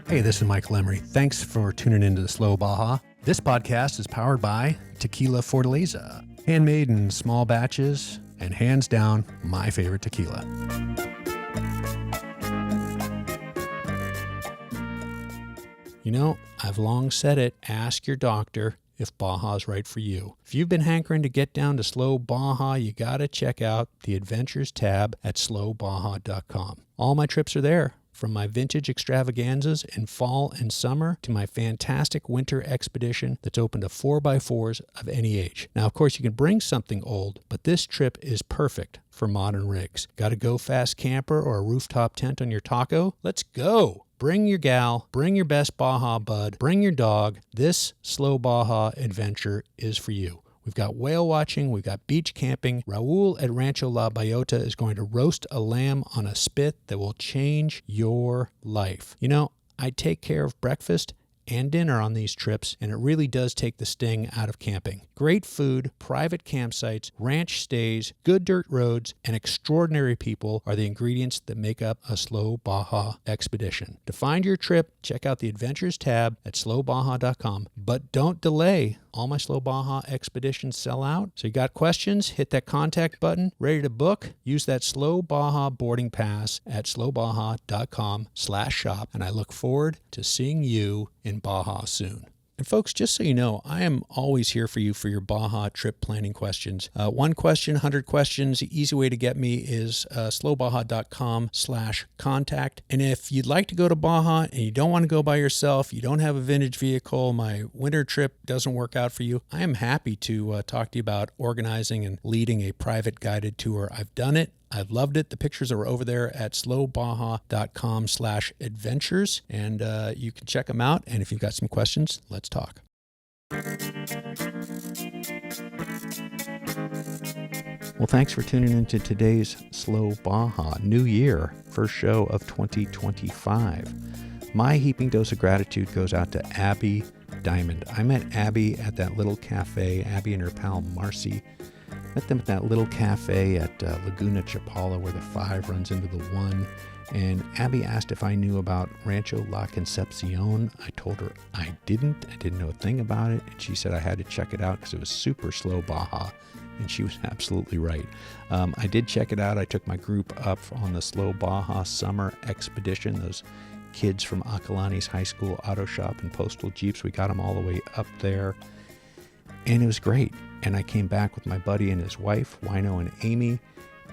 Hey, this is Michael Emery. Thanks for tuning into the Slow Baja. This podcast is powered by Tequila Fortaleza, handmade in small batches, and hands down, my favorite tequila. You know, I've long said it, ask your doctor if Baja's right for you. If you've been hankering to get down to Slow Baja, you gotta check out the Adventures tab at slowbaja.com. All my trips are there, from my vintage extravaganzas in fall and summer to my fantastic winter expedition that's open to 4x4s of any age. Now, of course, you can bring something old, but this trip is perfect for modern rigs. Got a go-fast camper or a rooftop tent on your taco? Let's go! Bring your gal, bring your best Baja bud, bring your dog. This Slow Baja adventure is for you. We've got whale watching, we've got beach camping. Raul at Rancho La is going to roast a lamb on a spit that will change your life. You know, I take care of breakfast and dinner on these trips, and it really does take the sting out of camping. Great food, private campsites, ranch stays, good dirt roads, and extraordinary people are the ingredients that make up a Slow Baja expedition. To find your trip, check out the Adventures tab at slowbaja.com. But don't delay. All my Slow Baja expeditions sell out. So you got questions? Hit that contact button. Ready to book? Use that Slow Baja boarding pass at slowbaja.com/shop. And I look forward to seeing you in Baja soon. And folks, just so you know, I am always here for you for your Baja trip planning questions. One question, 100 questions. The easy way to get me is slowbaja.com/contact. And if you'd like to go to Baja and you don't want to go by yourself, you don't have a vintage vehicle, my winter trip doesn't work out for you, I am happy to talk to you about organizing and leading a private guided tour. I've done it. I've loved it. The pictures are over there at slowbaja.com/adventures, and you can check them out. And if you've got some questions, let's talk. Well, thanks for tuning into today's Slow Baja. New year, first show of 2025. My heaping dose of gratitude goes out to Abby Diamond. I met Abby at that little cafe, Abby and her pal Marcy. Met them at that little cafe at Laguna Chapala where the 5 runs into the 1. And Abby asked if I knew about Rancho La Concepción. I told her I didn't. I didn't know a thing about it. And she said I had to check it out because it was super slow Baja. And she was absolutely right. I did check it out. I took my group up on the Slow Baja Summer Expedition. Those kids from Acalanes High School Auto Shop and Postal Jeeps. We got them all the way up there. And it was great. And I came back with my buddy and his wife, Wino and Amy.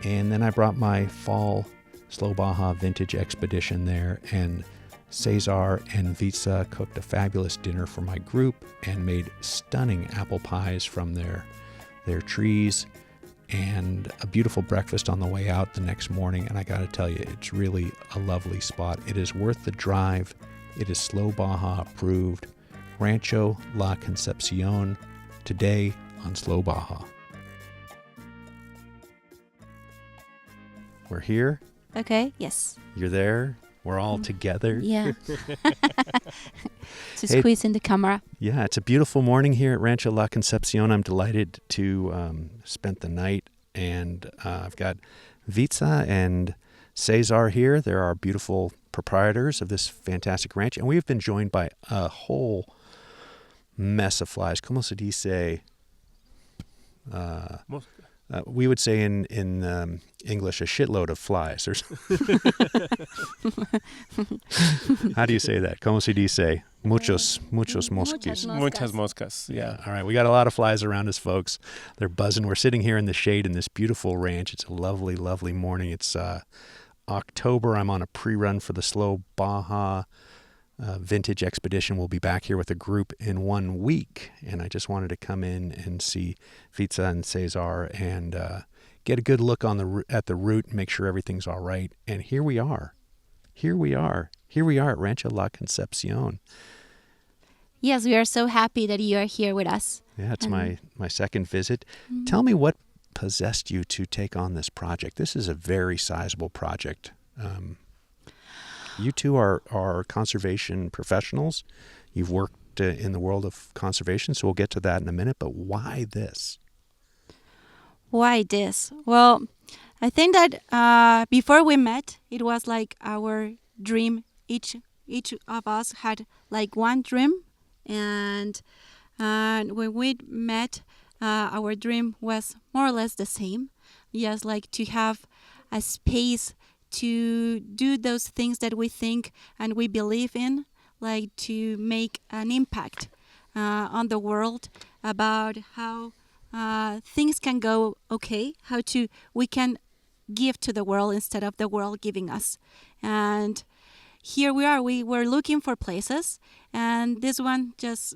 And then I brought my fall Slow Baja Vintage Expedition there. And Cesar and Vitza cooked a fabulous dinner for my group and made stunning apple pies from their trees. And a beautiful breakfast on the way out the next morning. And I got to tell you, it's really a lovely spot. It is worth the drive. It is Slow Baja approved. Rancho La Concepción. Today on Slow Baja. We're here. Okay, yes. You're there. We're all together. Yeah. To squeeze in the camera. Yeah, it's a beautiful morning here at Rancho La Concepción. I'm delighted to spend the night. And I've got Vitza and Cesar here. They're our beautiful proprietors of this fantastic ranch. And we've been joined by a whole mess of flies. Como se dice? We would say in English a shitload of flies. How do you say that? Como se dice? Muchos mosquis. Muchas moscas, yeah. All right, we got a lot of flies around us, folks. They're buzzing. We're sitting here in the shade in this beautiful ranch. It's a lovely, lovely morning. It's October. I'm on a pre-run for the Slow Baja Vintage Expedition. We'll be back here with a group in 1 week, and I just wanted to come in and see Vitza and Cesar and get a good look at the route and make sure everything's all right. And here we are at Rancho La Concepción. Yes, we are so happy that you are here with us. Yeah, it's my second visit. Mm-hmm. Tell me what possessed you to take on this project. This is a very sizable project. You two are conservation professionals. You've worked in the world of conservation, so we'll get to that in a minute. But why this? Why this? Well, I think that before we met, it was like our dream each each of us had like one dream, and when we met, our dream was more or less the same. Just like to have a space to do those things that we think and we believe in, like to make an impact on the world about how things can go okay, we can give to the world instead of the world giving us. And here we are. We were looking for places, and this one just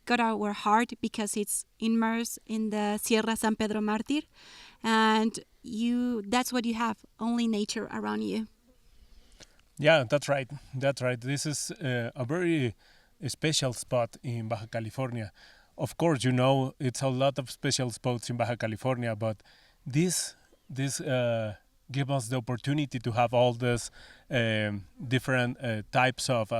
got our heart because it's immersed in the Sierra San Pedro Martir, and that's what you have, only nature around you. Yeah, that's right. That's right. This is a very special spot in Baja California. Of course, it's a lot of special spots in Baja California, but this give us the opportunity to have all these different types of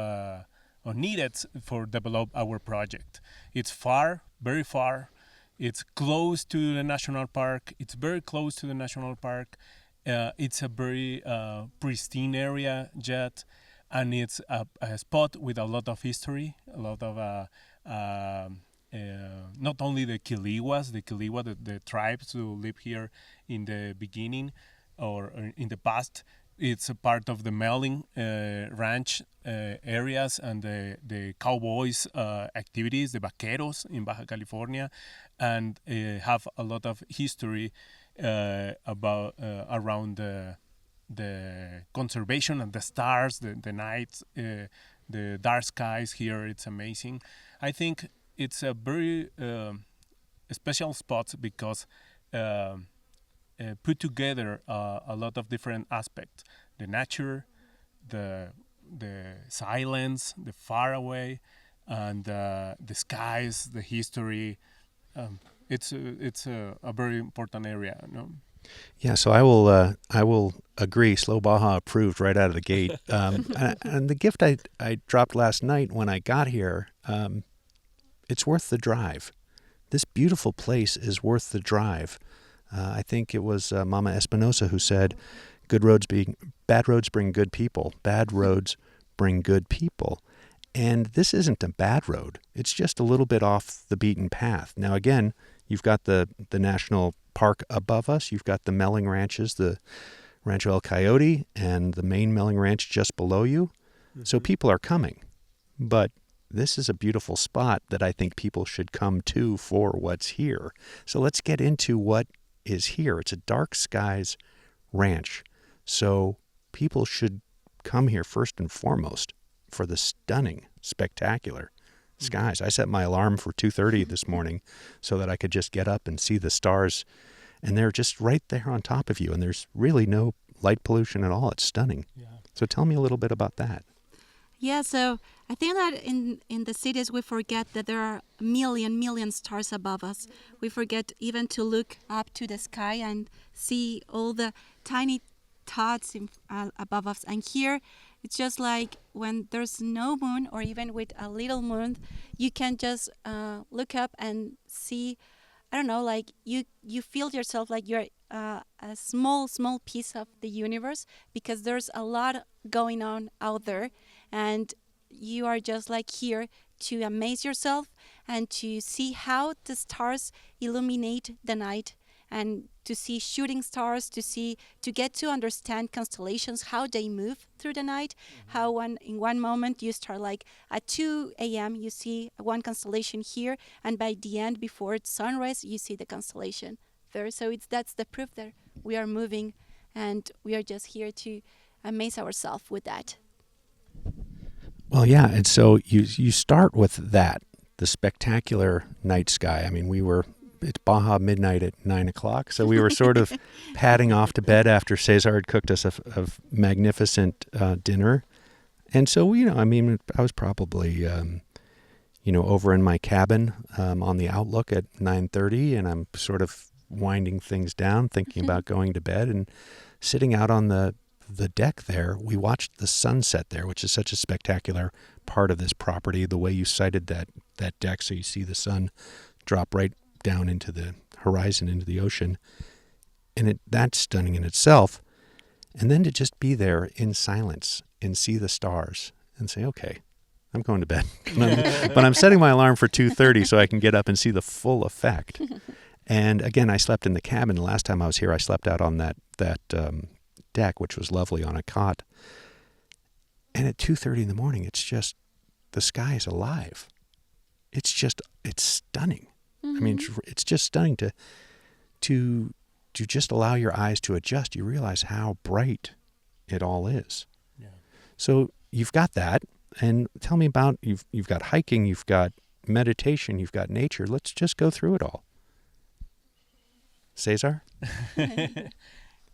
needed for develop our project. It's far, very far. It's close to the national park. It's very close to the national park. It's a very pristine area yet, and it's a spot with a lot of history, a lot of not only the Quilihuas, the tribes who live here in the beginning or in the past. It's a part of the Melling ranch areas and the cowboys activities, the vaqueros in Baja California, and have a lot of history about around the conservation and the stars, the nights, the dark skies here. It's amazing. I think it's a very special spot because put together a lot of different aspects: the nature, the silence, the far away, and the skies, the history. It's a very important area, no? Yeah, so I will agree. Slow Baja approved right out of the gate. And the gift I dropped last night when I got here, it's worth the drive. This beautiful place is worth the drive. I think it was Mama Espinosa who said, bad roads bring good people. Bad roads bring good people. And this isn't a bad road. It's just a little bit off the beaten path. Now, again, you've got the national park above us. You've got the Melling ranches, the Rancho El Coyote, and the main Melling ranch just below you. Mm-hmm. So people are coming. But this is a beautiful spot that I think people should come to for what's here. So let's get into what is here. It's a dark skies ranch. So people should come here first and foremost for the stunning, spectacular skies. I set my alarm for 2:30 this morning so that I could just get up and see the stars, and they're just right there on top of you, and there's really no light pollution at all. It's stunning. Yeah. So tell me a little bit about that. Yeah, so I think that in the cities we forget that there are a million stars above us. We forget even to look up to the sky and see all the tiny dots above us. And here, it's just like when there's no moon, or even with a little moon, you can just look up and see, I don't know, like you feel yourself like you're a small piece of the universe, because there's a lot going on out there, and you are just like here to amaze yourself and to see how the stars illuminate the night, and to see shooting stars, to get to understand constellations, how they move through the night, how in one moment you start like at 2 a.m. you see one constellation here, and by the end, before sunrise, you see the constellation there. So that's the proof that we are moving, and we are just here to amaze ourselves with that. Well, yeah, and so you start with that, the spectacular night sky. I mean, it's Baja midnight at 9 o'clock, so we were sort of padding off to bed after Cesar had cooked us a magnificent dinner. And so, I was probably, over in my cabin on the Outlook at 9:30, and I'm sort of winding things down, thinking about going to bed, and sitting out on the deck there, we watched the sunset there, which is such a spectacular part of this property, the way you sited that deck, so you see the sun drop right down into the horizon, into the ocean. And that's stunning in itself. And then to just be there in silence and see the stars and say, okay, I'm going to bed. But I'm setting my alarm for 2:30 so I can get up and see the full effect. And again, I slept in the cabin. The last time I was here, I slept out on that deck, which was lovely, on a cot. And at 2:30 in the morning, it's just, the sky is alive. It's stunning. I mean, it's just stunning to just allow your eyes to adjust. You realize how bright it all is. Yeah. So you've got that. And tell me about, you've got hiking, you've got meditation, you've got nature. Let's just go through it all. Cesar?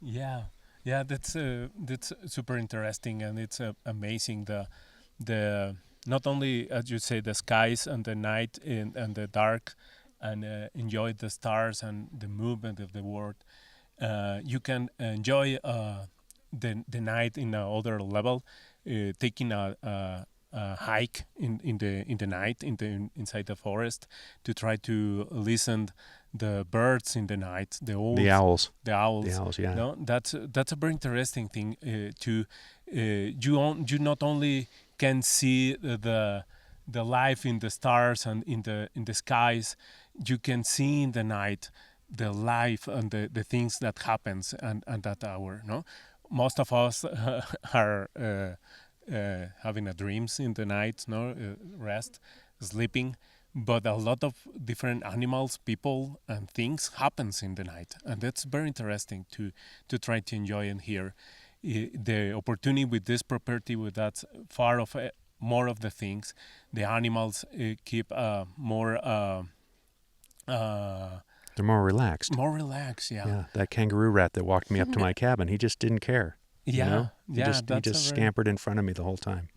Yeah, that's super interesting, and it's amazing the not only, as you say, the skies and the night and the dark, and enjoy the stars and the movement of the world. You can enjoy the night in another level, taking a hike in the night inside the forest to try to listen the birds in the night, the owls. Yeah. No, that's a very interesting thing. You not only can see the life in the stars and in the skies, you can see in the night the life and the things that happens and that hour. No, most of us are having a dreams in the night, rest, sleeping. But a lot of different animals, people, and things happens in the night, and that's very interesting to try to enjoy and hear. The opportunity with this property, with that far of more of the things, the animals keep more. They're more relaxed. More relaxed, yeah. Yeah, that kangaroo rat that walked me up to my cabin, he just didn't care. Yeah, He just scampered in front of me the whole time.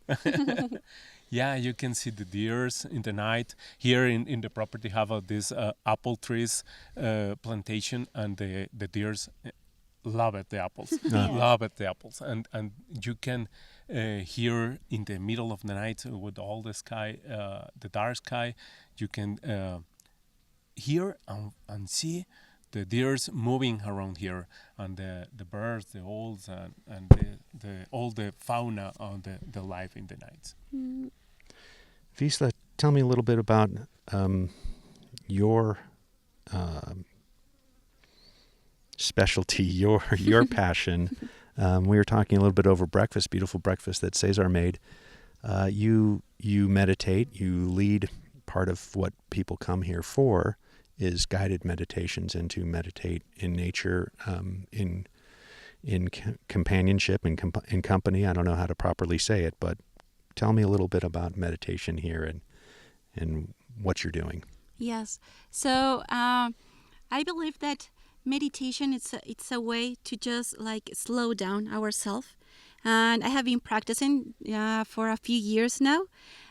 Yeah, you can see the deers in the night. Here in the property have this apple trees plantation, and the deers love it, the apples. Love it, the apples. And you can hear in the middle of the night with all the sky, the dark sky, you can hear and see the deers moving around here, and the birds, the owls, and all the fauna on the life in the night. Wisla, tell me a little bit about your specialty, your passion. We were talking a little bit over breakfast, beautiful breakfast that Cesar made. You meditate, you lead. Part of what people come here for is guided meditations, and to meditate in nature, in companionship, in company. I don't know how to properly say it, but tell me a little bit about meditation here and what you're doing. Yes. So I believe that meditation, it's a way to just like slow down ourselves. And I have been practicing for a few years now.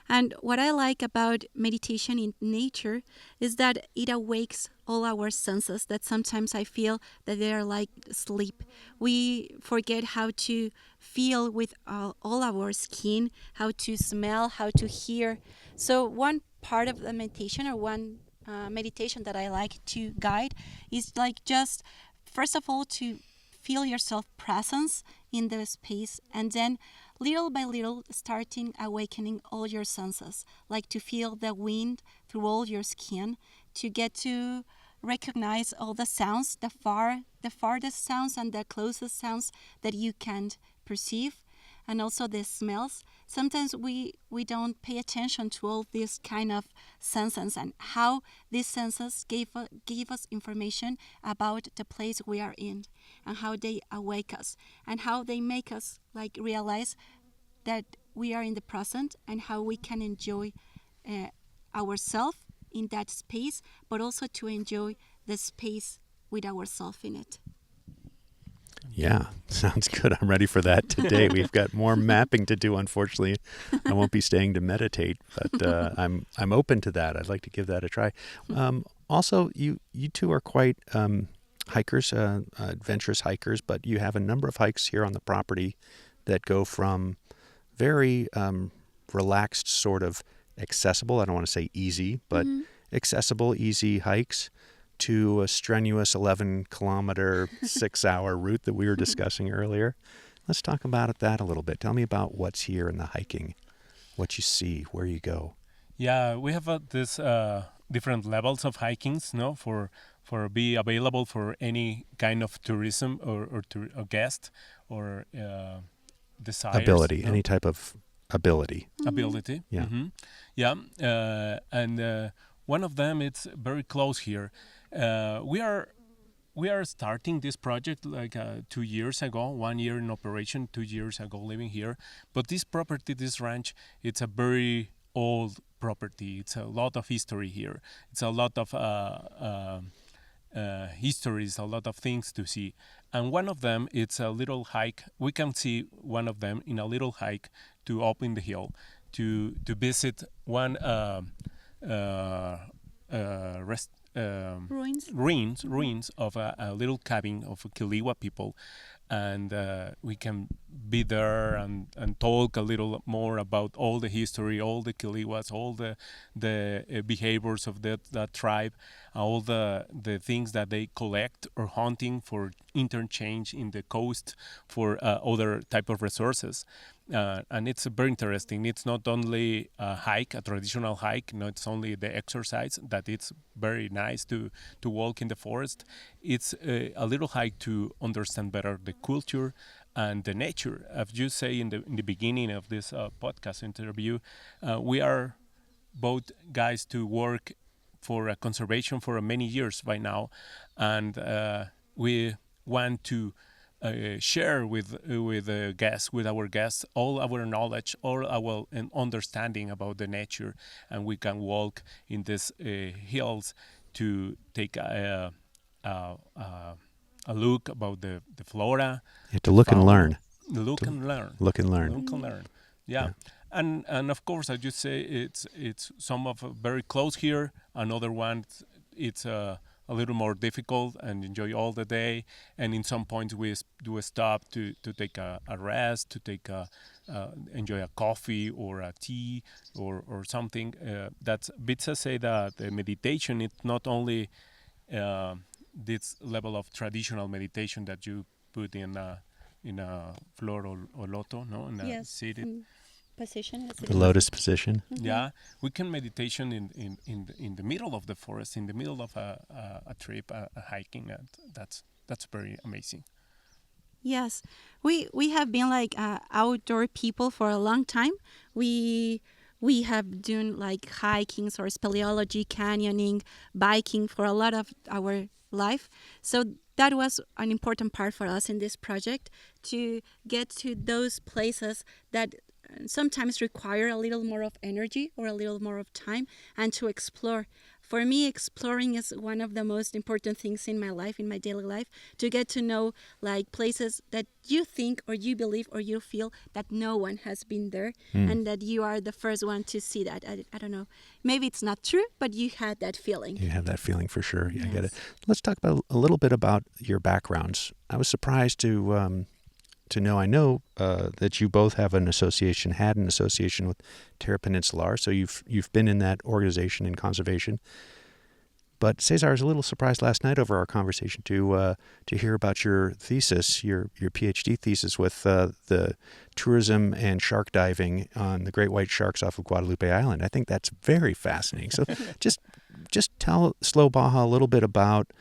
And what I like about meditation in nature is that it awakes all our senses that sometimes I feel that they are like sleep. We forget how to feel with all our skin, how to smell, how to hear. So one part of the meditation, or one meditation that I like to guide, is like just, first of all, to feel yourself presence in the space, and then little by little starting awakening all your senses, like to feel the wind through all your skin, to get to recognize all the sounds, the farthest sounds and the closest sounds that you can perceive, and also the smells. Sometimes we don't pay attention to all these kind of senses and how these senses give us information about the place we are in, and how they awake us, and how they make us like realize that we are in the present, and how we can enjoy ourselves in that space, but also to enjoy the space with ourselves in it. Yeah, sounds good. I'm ready for that today. We've got more mapping to do, unfortunately. I won't be staying to meditate, but I'm open to that. I'd like to give that a try. Also, you two are quite hikers, adventurous hikers, but you have a number of hikes here on the property that go from very relaxed, sort of accessible, I don't want to say easy, but accessible, easy hikes, to a strenuous 11-kilometer, 6-hour route that we were discussing earlier. Let's talk about that a little bit. Tell me about what's here in the hiking. what you see, where you go. Yeah, we have this different levels of hikings, no, for be available for any kind of tourism or guest or desires. Ability, no? any type of ability. Ability. Yeah. Yeah, and one of them it's very close here. We are starting this project like 2 years ago, 1 year in operation, 2 years ago living here. But this property, this ranch, it's a very old property. It's a lot of history here. It's a lot of histories, a lot of things to see. And one of them, it's a little hike. We can see one of them in a little hike to up in the hill to visit one ruins of a little cabin of Kiliwa people, and we can be there and talk a little more about all the history, all the Kiliwas, all the behaviors of that tribe, all the things that they collect or hunting for interchange in the coast for other type of resources. And it's very interesting. It's not only a hike, a traditional hike. No, it's only the exercise that it's very nice to walk in the forest. It's a little hike to understand better the culture and the nature. As you say in the beginning of this podcast interview, we are both guys to work for conservation for many years by now, and we want to share with our guests all our knowledge, all our understanding about the nature, and we can walk in these hills to take a look about the flora. You have to look and learn. Look and learn. Look and learn. Look and learn. Yeah. And of course, as you say, it's some of very close here. Another one, it's a little more difficult and enjoy all the day. And in some points we do a stop to take a rest, to take enjoy a coffee or a tea or something. That's Vitza say that the meditation, it's not only this level of traditional meditation that you put in a floor or loto, no, in a seated position. The lotus position. Mm-hmm. Yeah, we can meditation in the middle of the forest, in the middle of a trip, a hiking. And that's very amazing. Yes, we have been like outdoor people for a long time. We have done like hikings or speleology, canyoning, biking for a lot of our life. So that was an important part for us in this project, to get to those places that sometimes require a little more of energy or a little more of time, and to explore. For me, exploring is one of the most important things in my life, in my daily life, to get to know like places that you think or you believe or you feel that no one has been there, and that you are the first one to see that. I don't know. Maybe it's not true, but you had that feeling. You have that feeling for sure. Yeah, Yes. I get it. Let's talk about a little bit about your backgrounds. I was surprised to know. I know that you both had an association with Terra Peninsular, so you've been in that organization in conservation. But Cesar, I was a little surprised last night over our conversation to hear about your thesis, your PhD thesis with the tourism and shark diving on the great white sharks off of Guadalupe Island. I think that's very fascinating. So just tell Slow Baja a little bit about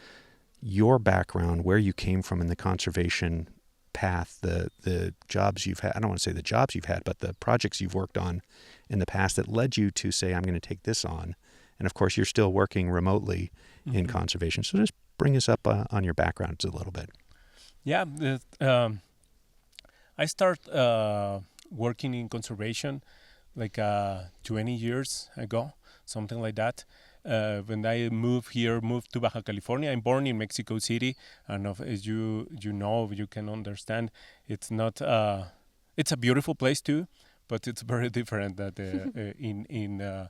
your background, where you came from in the conservation path, the jobs you've had. I don't want to say the jobs you've had, but the projects you've worked on in the past that led you to say, I'm going to take this on. And of course, you're still working remotely in conservation. So just bring us up on your backgrounds a little bit. Yeah, I started working in conservation like 20 years ago, something like that. When I moved to Baja California. I'm born in Mexico City, and as you can understand, it's not. It's a beautiful place too, but it's very different that in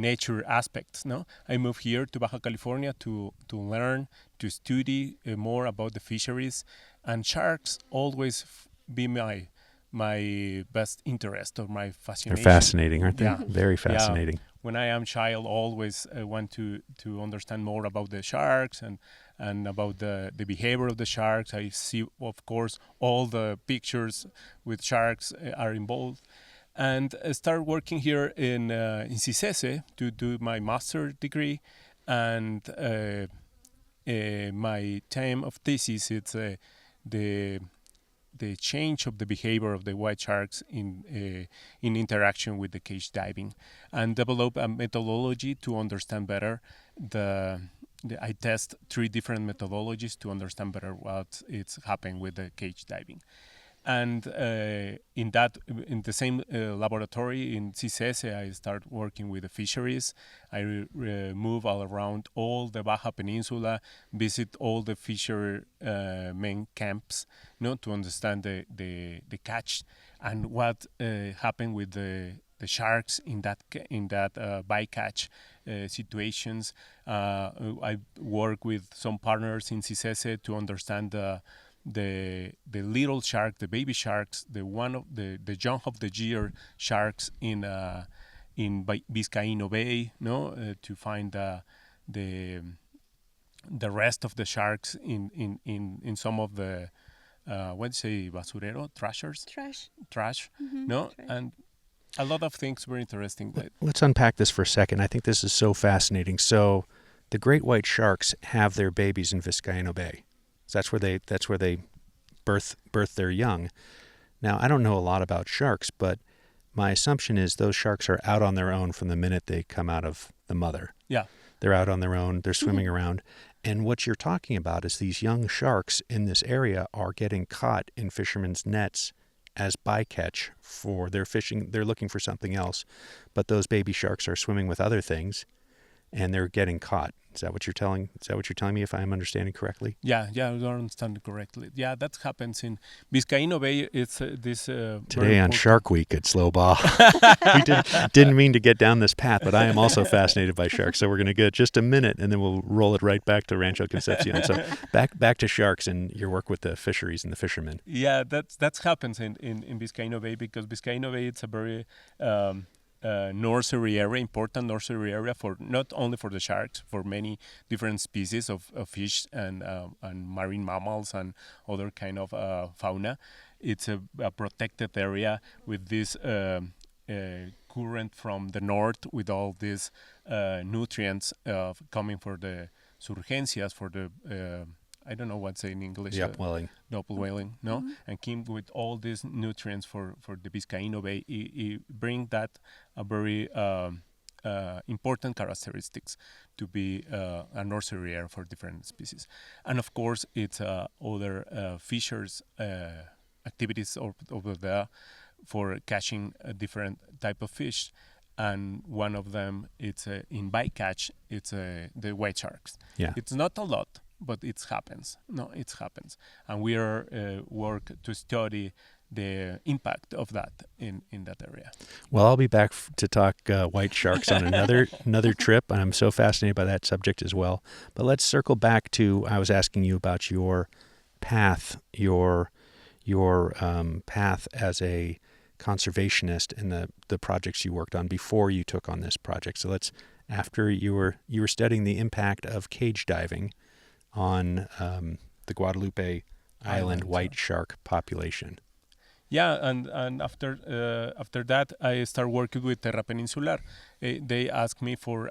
nature aspects. No, I moved here to Baja California to learn, to study more about the fisheries, and sharks always be my best interest or my fascination. They're fascinating, aren't they? Yeah. Very fascinating. Yeah. When I am child, always want to understand more about the sharks and about the behavior of the sharks. I see, of course, all the pictures with sharks are involved. and I started working here in CICESE to do my master degree, and my theme of thesis it's the change of the behavior of the white sharks in interaction with the cage diving, and develop a methodology to understand better I test 3 different methodologies to understand better what is happening with the cage diving. And in the same laboratory in CICESE, I start working with the fisheries. I move all around all the Baja Peninsula, visit all the main camps, to understand the catch and what happened with the sharks in that bycatch situations. I work with some partners in CICESE to understand the little shark, the baby sharks, the young of the year sharks in Vizcaíno Bay, to find the rest of the sharks in some of the basurero, trash, Trash. and a lot of things were interesting. Let's unpack this for a second. I think this is so fascinating. So the great white sharks have their babies in Vizcaíno Bay. So that's where they birth their young. Now, I don't know a lot about sharks, but my assumption is those sharks are out on their own from the minute they come out of the mother. Yeah. They're out on their own. They're swimming around. And what you're talking about is these young sharks in this area are getting caught in fishermen's nets as bycatch for their fishing. They're looking for something else, but those baby sharks are swimming with other things, and they're getting caught. Is that what you're telling me, if I'm understanding correctly? Yeah, you understand correctly. Yeah, that happens in Vizcaíno Bay. It's this today on Shark Week at Slow Baja. We didn't mean to get down this path, but I am also fascinated by sharks. So we're going to get just a minute, and then we'll roll it right back to Rancho Concepcion. So back to sharks and your work with the fisheries and the fishermen. Yeah, that happens in Vizcaíno Bay, because Vizcaíno Bay it's a very nursery area, important nursery area for not only for the sharks, for many different species of fish and marine mammals and other kind of fauna. It's a protected area with this current from the north, with all these nutrients coming for the surgencias, for the I don't know what's in English. Upwelling. Upwelling, no? Mm-hmm. And came with all these nutrients for the Vizcaíno Bay. It bring that a very important characteristics to be a nursery area for different species. And of course, it's other fishers activities over there for catching a different type of fish. And one of them, it's in bycatch, it's the white sharks. Yeah. It's not a lot, but it happens. It happens. And we are work to study the impact of that in that area. Well, I'll be back to talk white sharks on another trip, and I'm so fascinated by that subject as well. But let's circle back to, I was asking you about your path, your path as a conservationist and the projects you worked on before you took on this project. So after you were studying the impact of cage diving on the Guadalupe Island white shark population. Yeah, and after that, I started working with Terra Peninsular. They asked me for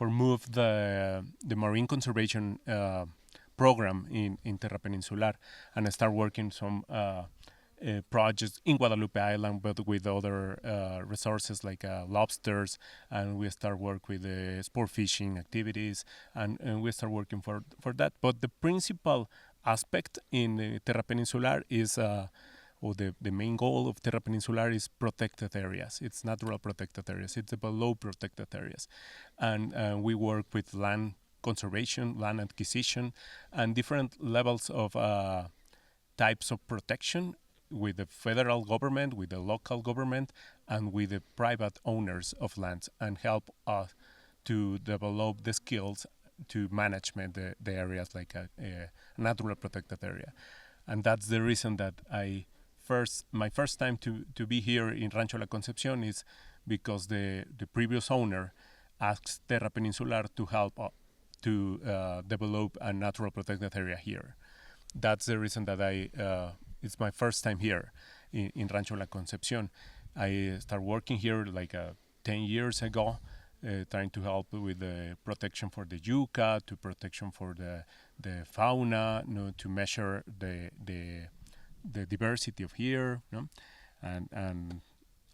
move the marine conservation program in Terra Peninsular, and I start working some projects in Guadalupe Island, but with other resources like lobsters, and we start work with sport fishing activities, and we start working for that. But the principal aspect in Terra Peninsular is, or the main goal of Terra Peninsular is protected areas. It's natural protected areas. It's below protected areas, and we work with land conservation, land acquisition, and different levels of types of protection with the federal government, with the local government, and with the private owners of lands, and help us to develop the skills to management the areas like a natural protected area. And that's the reason that my first time to be here in Rancho La Concepción is because the previous owner asked Terra Peninsular to help to develop a natural protected area here. That's the reason that I it's my first time here in Rancho La Concepción. I started working here like 10 years ago, trying to help with the protection for the yucca, to protection for the fauna, to measure the diversity of here,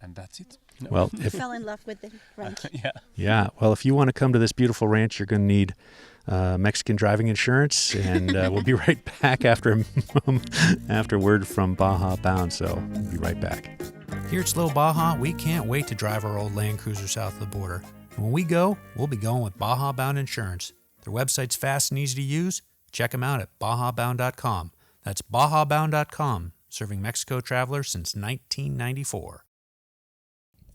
and that's it. Well, I fell in love with the ranch. Yeah. Well, if you want to come to this beautiful ranch, you're going to need Mexican driving insurance, and we'll be right back after word from Baja Bound. So we'll be right back. Here at Slow Baja, we can't wait to drive our old Land Cruiser south of the border. And when we go, we'll be going with Baja Bound Insurance. Their website's fast and easy to use. Check them out at bajabound.com. That's bajabound.com, serving Mexico travelers since 1994.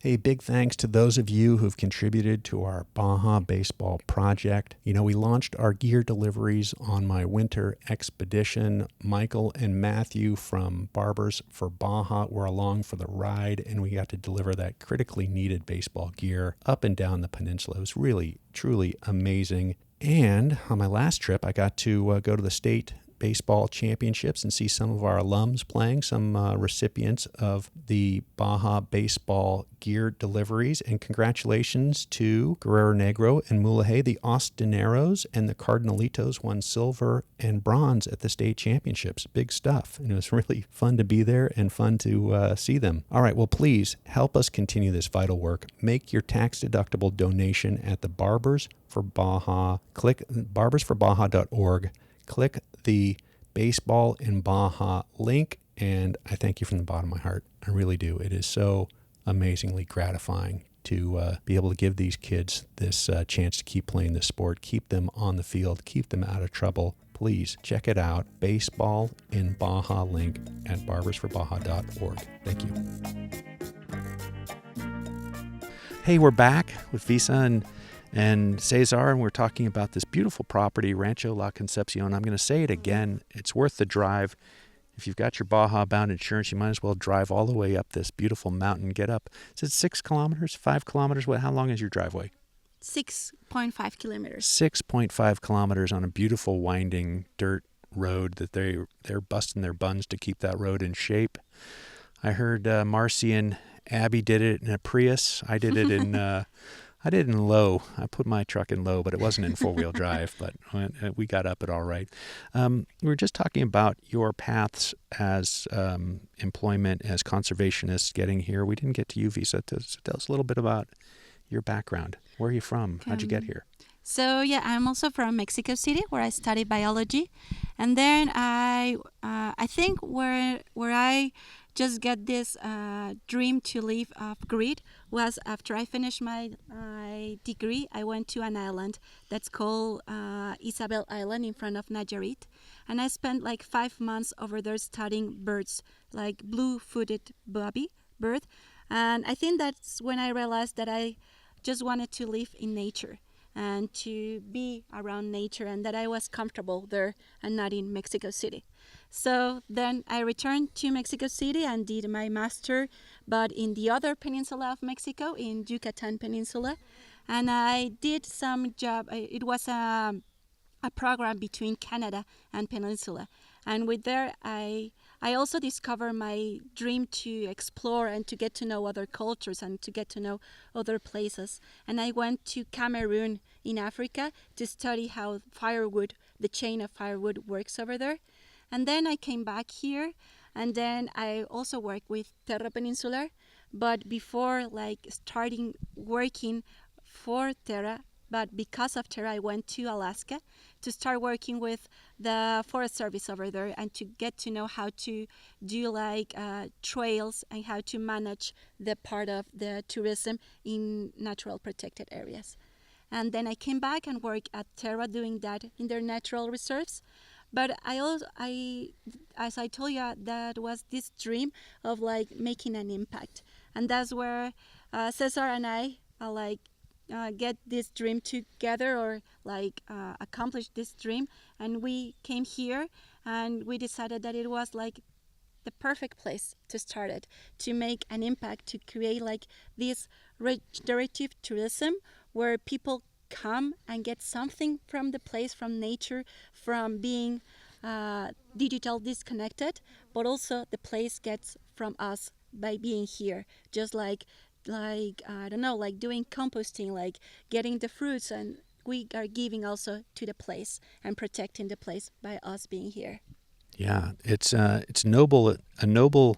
Hey, big thanks to those of you who've contributed to our Baja Baseball project. You know, we launched our gear deliveries on my winter expedition. Michael and Matthew from Barbers for Baja were along for the ride, and we got to deliver that critically needed baseball gear up and down the peninsula. It was really, truly amazing. And on my last trip, I got to go to the state baseball championships and see some of our alums playing, some recipients of the Baja baseball gear deliveries. And congratulations to Guerrero Negro and Mulegé. The Austineros and the Cardinalitos won silver and bronze at the state championships. Big stuff. And it was really fun to be there and fun to see them. All right, well, please help us continue this vital work. Make your tax-deductible donation at the Barbers for Baja. Click barbersforbaja.org. Click the Baseball in Baja link, and I thank you from the bottom of my heart. I really do. It is so amazingly gratifying to be able to give these kids this chance to keep playing this sport, keep them on the field, keep them out of trouble. Please check it out. Baseball in Baja link at barbersforbaja.org. Thank you. Hey, we're back with Vitza and Cesar, and we're talking about this beautiful property, Rancho La Concepción. I'm going to say it again. It's worth the drive. If you've got your Baja Bound insurance, you might as well drive all the way up this beautiful mountain. Get up. Is it 6 kilometers, 5 kilometers? How long is your driveway? 6.5 kilometers. 6.5 kilometers on a beautiful winding dirt road that they're busting their buns to keep that road in shape. I heard Marcy and Abby did it in a Prius. I did it in low. I put my truck in low, but it wasn't in four-wheel drive, but we got up it all right. We were just talking about your paths as employment, as conservationists getting here. We didn't get to you, Vitza. Tell us a little bit about your background. Where are you from? How'd you get here? So, I'm also from Mexico City, where I studied biology. And then I think where I just get this dream to live off-grid was after I finished my degree. I went to an island that's called Isabel Island in front of Nayarit, and I spent like 5 months over there studying birds, like blue-footed bobby bird, and I think that's when I realized that I just wanted to live in nature and to be around nature, and that I was comfortable there and not in Mexico City. So then I returned to Mexico City and did my master, but in the other peninsula of Mexico, in Yucatan Peninsula. And I did some job. It was a program between Canada and Peninsula. And with there, I also discovered my dream to explore and to get to know other cultures and to get to know other places. And I went to Cameroon in Africa to study how the chain of firewood works over there. And then I came back here, and then I also worked with Terra Peninsular. But before starting working for Terra, but because of Terra, I went to Alaska to start working with the Forest Service over there and to get to know how to do trails and how to manage the part of the tourism in natural protected areas. And then I came back and worked at Terra doing that in their natural reserves. But as I told you, that was this dream of making an impact. And that's where Cesar and I get this dream together, or accomplish this dream. And we came here and we decided that it was the perfect place to start it, to make an impact, to create this regenerative tourism where people come and get something from the place, from nature, from being digital disconnected, but also the place gets from us by being here. Just like I don't know, like doing composting, like getting the fruits, and we are giving also to the place and protecting the place by us being here. Yeah, it's a noble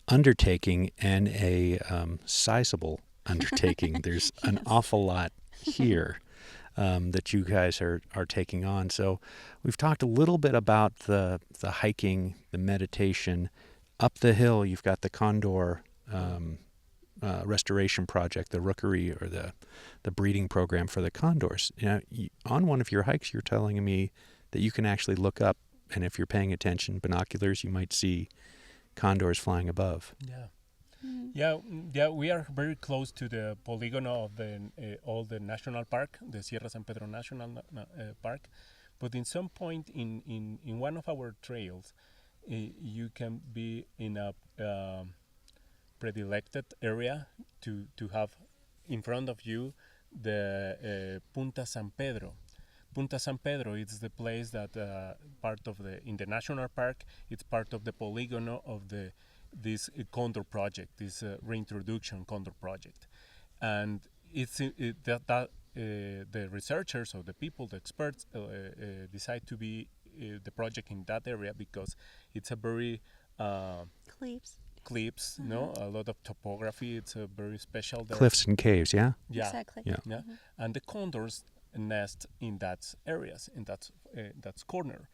undertaking and a sizable undertaking. There's an Yes. awful lot here that you guys are taking on. So we've talked a little bit about the hiking, the meditation. Up the hill, you've got the Condor restoration project, the rookery, or the breeding program for the condors. On one of your hikes, you're telling me that you can actually look up, and if you're paying attention, binoculars, you might see condors flying above. Yeah. Mm. Yeah, we are very close to the polygon of the all the national park, the Sierra San Pedro National Park. But in some point in one of our trails, you can be in a predilected area to have in front of you the Punta San Pedro. Punta San Pedro is the place that part of in the national park. It's part of the polygon of this Condor Project, this reintroduction Condor Project, and the researchers or the people, the experts, decide to be the project in that area because it's a very cliffs, no, a lot of topography. It's a very special there. Cliffs and caves, yeah? Yeah, Exactly. Yeah. yeah, and the condors nest in that areas, in that corner.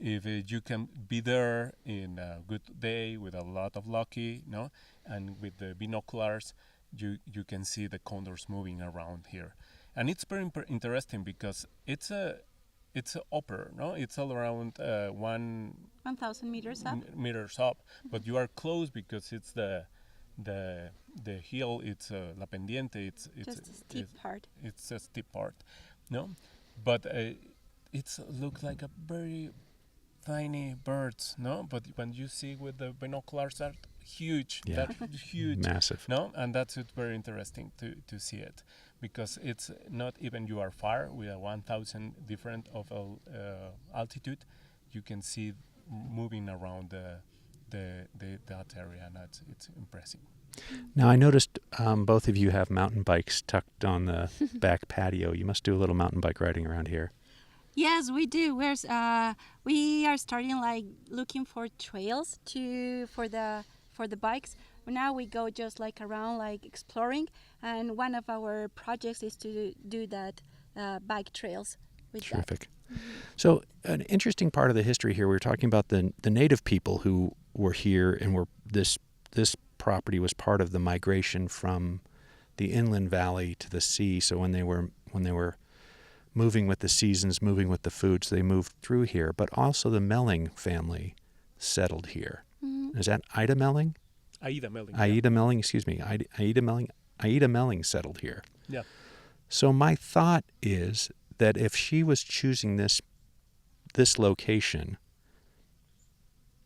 If you can be there in a good day with a lot of lucky, no, and with the binoculars, you can see the condors moving around here, and it's very interesting because it's upper, no, it's all around 1,000 meters up. meters up, but you are close because it's the hill. It's la pendiente. It's Just a steep part. It's a steep part, no, but it's look like a very tiny birds, no, but when you see with the binoculars are huge, Yeah. that huge, Massive. no, and that's very interesting to see it because it's not even you are far with a 1,000 different of altitude, you can see moving around that area, and it's impressive. Now, I noticed both of you have mountain bikes tucked on the back patio. You must do a little mountain bike riding around here. Yes, we do. We are starting like looking for trails for the bikes. Now we go just like around like exploring, and one of our projects is to do that bike trails with that. Terrific. So an interesting part of the history here, we were talking about the native people who were here and were this property was part of the migration from the inland valley to the sea. So when they were moving with the seasons, moving with the foods, they moved through here. But also the Melling family settled here. Mhm. Is that Ida Melling? Aida Melling. Aida Melling, excuse me. Aida Melling settled here. Yeah. So my thought is that if she was choosing this location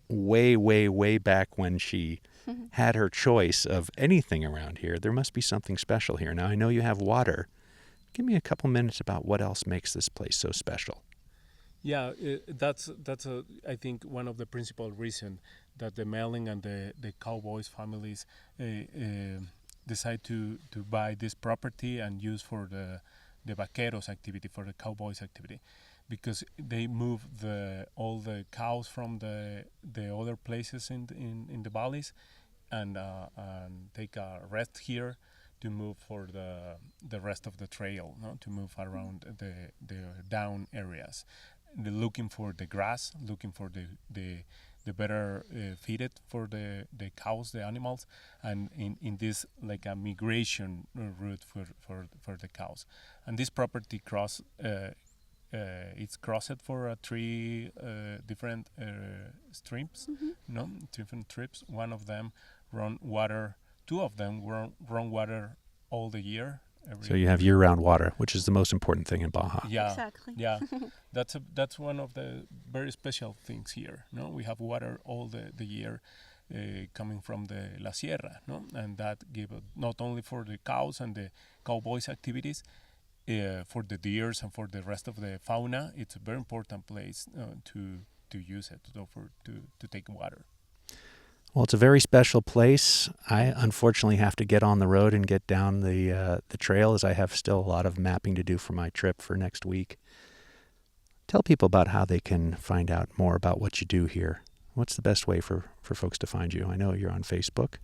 way back when she had her choice of anything around here, there must be something special here. Now, I know you have water. Give me a couple minutes about what else makes this place so special. Yeah, that's I think one of the principal reasons that the Melling and the Cowboys families decide to buy this property and use for the vaqueros activity, for the cowboys activity, because they move all the cows from the other places in the valleys and take a rest here to move for the rest of the trail, no? To move around the down areas, looking for the grass, looking for the better feeded for the cows, the animals, and in this like a migration route for the cows. And this property it's crossed for 3 different streams, no, different trips. One of them run water. 2 of them run water all the year. So you have year-round water, which is the most important thing in Baja. Yeah, Exactly. yeah, that's one of the very special things here. No, we have water all the year coming from the La Sierra, no, and that give not only for the cows and the cowboys activities, for the deers and for the rest of the fauna. It's a very important place to use it, to take water. Well, it's a very special place. I unfortunately have to get on the road and get down the trail, as I have still a lot of mapping to do for my trip for next week. Tell people about how they can find out more about what you do here. What's the best way for folks to find you? I know you're on Facebook.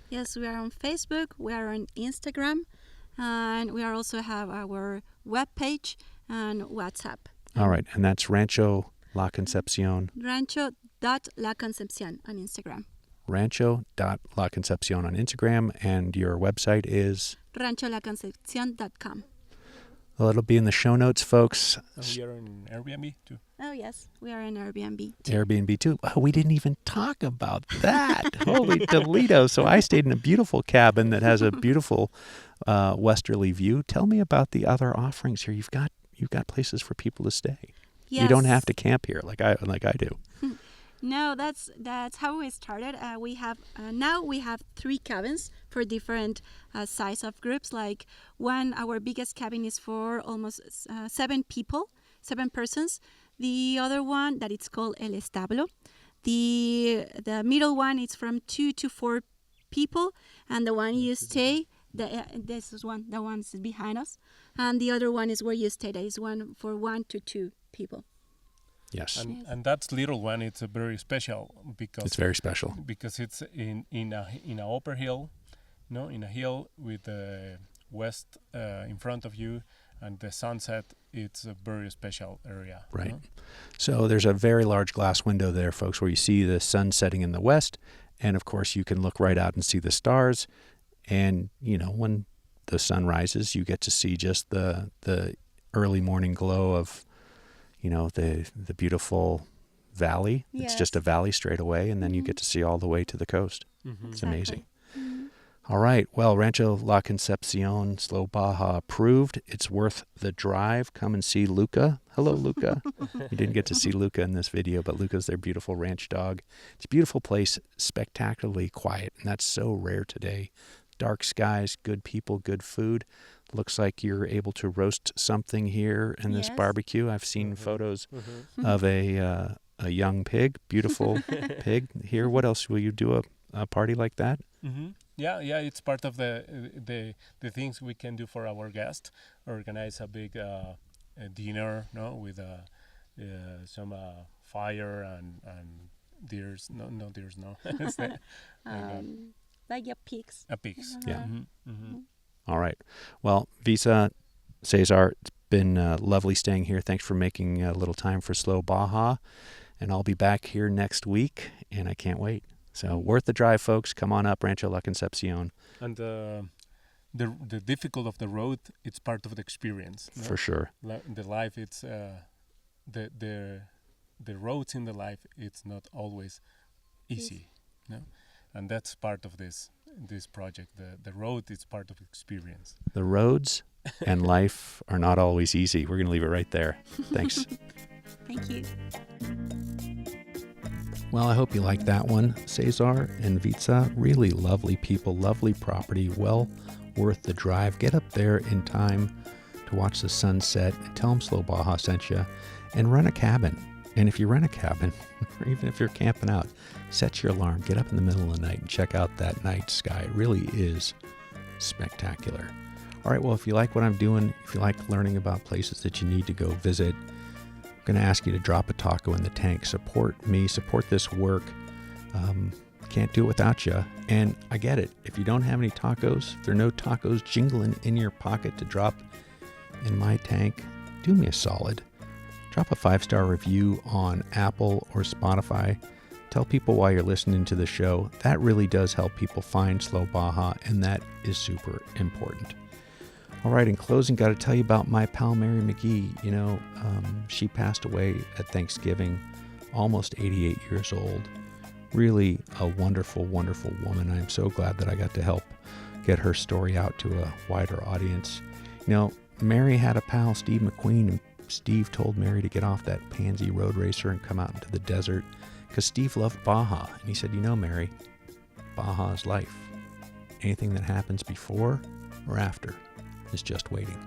Yes, we are on Facebook, we are on Instagram, and we are also have our webpage and WhatsApp. All right, and that's Rancho La Concepción. Rancho.La Concepción on Instagram. Rancho.La Concepción on Instagram, and your website is? RanchoLaConcepcion.com. Well, it'll be in the show notes, folks. And we are in Airbnb too. Oh, yes, we are in Airbnb too. Airbnb too. Oh, we didn't even talk about that. Holy Toledo. So I stayed in a beautiful cabin that has a beautiful westerly view. Tell me about the other offerings here. You've got places for people to stay. Yes. You don't have to camp here like I do. No, that's how we started. We have now we have 3 cabins for different size of groups. Like our biggest cabin is for almost 7 persons. The other one that it's called El Establo. The middle one is from 2 to 4 people, and the one you stay. This is the one's behind us, and the other one is where you stay. That is one for 1 to 2 people. Yes. And that little one, it's a very special because It's very special. Because it's in a upper hill, in a hill with the west in front of you and the sunset. It's a very special area. Right. So there's a very large glass window there, folks, where you see the sun setting in the west, and of course you can look right out and see the stars. And when the sun rises, you get to see just the early morning glow of the beautiful valley. Yes. It's just a valley straight away, and then you get to see all the way to the coast. Mm-hmm. It's amazing. Mm-hmm. All right. Well, Rancho La Concepción, Slow Baja approved. It's worth the drive. Come and see Luca. Hello, Luca. You didn't get to see Luca in this video, but Luca's their beautiful ranch dog. It's a beautiful place, spectacularly quiet, and that's so rare today. Dark skies, good people, good food. Looks like you're able to roast something here in this Yes. barbecue. I've seen photos of a young pig, beautiful pig here. What else? Will you do a party like that? Mm-hmm. Yeah, it's part of the things we can do for our guests. Organize a big dinner, with some fire and deers. No deers, no. Like your pigs. A pigs. Yeah. Mm-hmm. Mm-hmm. All right. Well, Vitza, Cesar, it's been lovely staying here. Thanks for making a little time for Slow Baja. And I'll be back here next week, and I can't wait. So worth the drive, folks. Come on up, Rancho La Concepción. And the difficult of the road, it's part of the experience. For sure. The life, it's the roads in the life, it's not always easy. And that's part of this project. The road is part of experience. The roads and life are not always easy. We're going to leave it right there. Thanks. Thank you. Well, I hope you liked that one. Cesar and Vitza, really lovely people, lovely property, well worth the drive. Get up there in time to watch the sunset. Tell them Slow Baja sent you, and rent a cabin. And if you rent a cabin, or even if you're camping out, set your alarm. Get up in the middle of the night and check out that night sky. It really is spectacular. All right, well, if you like what I'm doing, if you like learning about places that you need to go visit, I'm going to ask you to drop a taco in the tank. Support me, support this work. Can't do it without you. And I get it. If you don't have any tacos, if there are no tacos jingling in your pocket to drop in my tank, do me a solid. Drop a 5-star review on Apple or Spotify. Tell people why you're listening to the show. That really does help people find Slow Baja, and that is super important. All right, in closing, got to tell you about my pal Mary McGee. She passed away at Thanksgiving, almost 88 years old. Really a wonderful, wonderful woman. I am so glad that I got to help get her story out to a wider audience. Mary had a pal, Steve McQueen, and Steve told Mary to get off that pansy road racer and come out into the desert because Steve loved Baja. And he said, Mary, Baja is life. Anything that happens before or after is just waiting.